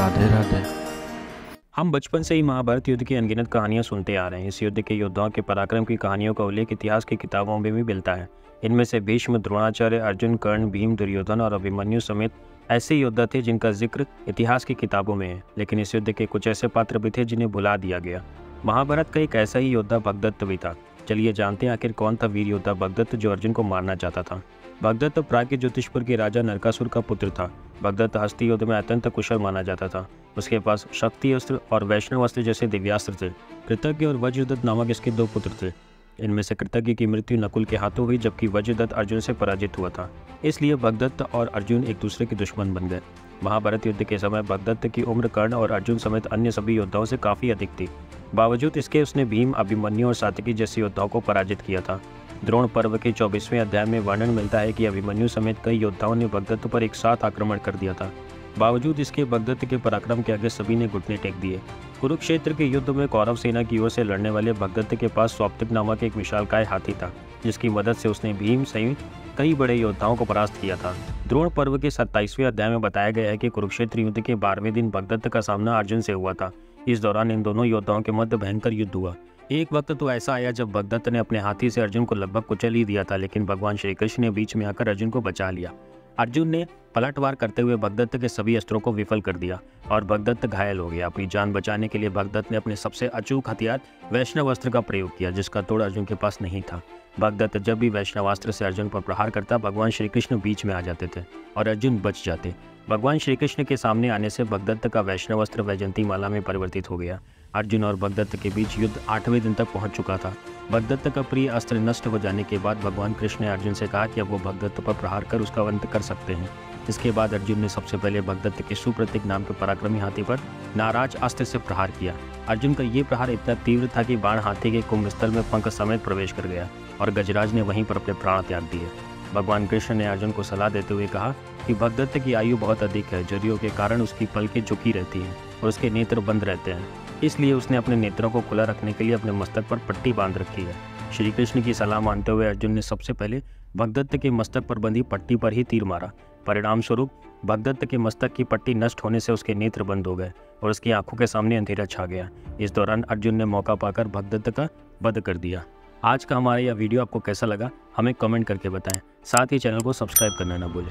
राधे राधे। हम बचपन से ही महाभारत युद्ध की अनगिनत कहानियां सुनते आ रहे हैं। इस युद्ध के योद्धाओं के पराक्रम की कहानियों का उल्लेख इतिहास की किताबों में भी मिलता है। इनमें से भीष्म, द्रोणाचार्य, अर्जुन, कर्ण, भीम, दुर्योधन और अभिमन्यु समेत ऐसे योद्धा थे जिनका जिक्र इतिहास की किताबों में है। लेकिन इस युद्ध के कुछ ऐसे पात्र भी थे जिन्हें भुला दिया गया। महाभारत का एक ऐसा ही योद्धा भगदत्त भी था। चलिए जानते हैं आखिर कौन था वीर योद्धा भगदत्त जो अर्जुन को मारना चाहता था। भगदत्त प्राग ज्योतिषपुर के राजा नरकासुर का पुत्र था। भगदत्त हस्ती युद्ध में अत्यंत कुशल माना जाता था। उसके पास शक्ति अस्त्र और वैष्णव अस्त्र जैसे दिव्यास्त्र थे। कृतज्ञ और वज्रदत्त नामक इसके दो पुत्र थे। इनमें से कृतज्ञ की मृत्यु नकुल के हाथों हुई, जबकि वज्रदत्त अर्जुन से पराजित हुआ था। इसलिए भगदत्त और अर्जुन एक दूसरे के दुश्मन बन गए। महाभारत युद्ध के समय भगदत्त की उम्र कर्ण और अर्जुन समेत अन्य सभी योद्धाओं से काफ़ी अधिक थी। बावजूद इसके उसने भीम, अभिमन्यु और सात्यकी जैसे योद्धाओं को पराजित किया था। द्रोण पर्व के 24वें अध्याय में वर्णन मिलता है कि अभिमन्यु समेत कई योद्धाओं ने भगदत्त पर एक साथ आक्रमण कर दिया था। बावजूद इसके भगदत्त के पराक्रम के आगे सभी ने घुटने टेक दिए। कुरुक्षेत्र के युद्ध में कौरव सेना की ओर से लड़ने वाले भगदत्त के पास सौप्तिक नामक एक विशालकाय हाथी था, जिसकी मदद से उसने भीम सहित कई बड़े योद्धाओं को परास्त किया था। द्रोण पर्व के 27वें अध्याय में बताया गया है कि कुरुक्षेत्र युद्ध के 12वें दिन भगदत्त का सामना अर्जुन से हुआ था। इस दौरान इन दोनों योद्धाओं के मध्य भयंकर युद्ध हुआ। एक वक्त तो ऐसा आया जब भगदत्त ने अपने हाथी से अर्जुन को लगभग कुचल ही दिया था, लेकिन भगवान श्री कृष्ण ने बीच में आकर अर्जुन को बचा लिया। अर्जुन ने पलटवार करते हुए भगदत्त के सभी अस्त्रों को विफल कर दिया और भगदत्त घायल हो गया। अपनी जान बचाने के लिए भगदत्त ने अपने सबसे अचूक हथियार वैष्णव अस्त्र का प्रयोग किया, जिसका तोड़ अर्जुन के पास नहीं था। भगदत्त जब भी वैष्णवास्त्र से अर्जुन पर प्रहार करता, भगवान श्री कृष्ण बीच में आ जाते थे और अर्जुन बच जाते। भगवान श्री कृष्ण के सामने आने से भगदत्त का वैष्णवास्त्र वैजयंती माला में परिवर्तित हो गया। अर्जुन और भगदत्त के बीच युद्ध 8वें दिन तक पहुंच चुका था। भगदत्त का प्रिय अस्त्र नष्ट हो जाने के बाद भगवान कृष्ण ने अर्जुन से कहा कि अब वो भगदत्त पर प्रहार कर उसका अंत कर सकते हैं। इसके बाद अर्जुन ने सबसे पहले भगदत्त के सुप्रतीक नाम के पराक्रमी हाथी पर नाराज अस्त्र से प्रहार किया। अर्जुन का ये प्रहार इतना तीव्र था कि बाण हाथी के कुंभस्थल में पंख समेत प्रवेश कर गया और गजराज ने वहीं पर अपने प्राण त्याग दिए। भगवान कृष्ण ने अर्जुन को सलाह देते हुए कहा कि भगदत्त की आयु बहुत अधिक है, झुर्रियों के कारण उसकी पलकें झुकी रहती हैं और उसके नेत्र बंद रहते हैं। इसलिए उसने अपने नेत्रों को खुला रखने के लिए अपने मस्तक पर पट्टी बांध रखी है। श्री कृष्ण की सलाह मानते हुए अर्जुन ने सबसे पहले भगदत्त के मस्तक पर बंधी पट्टी पर ही तीर मारा। परिणाम स्वरूप भगदत्त के मस्तक की पट्टी नष्ट होने से उसके नेत्र बंद हो गए और उसकी आंखों के सामने अंधेरा छा गया। इस दौरान अर्जुन ने मौका पाकर भगदत्त का वध कर दिया। आज का हमारा यह वीडियो आपको कैसा लगा हमें कमेंट करके बताएं। साथ ही चैनल को सब्सक्राइब करना ना भूलें।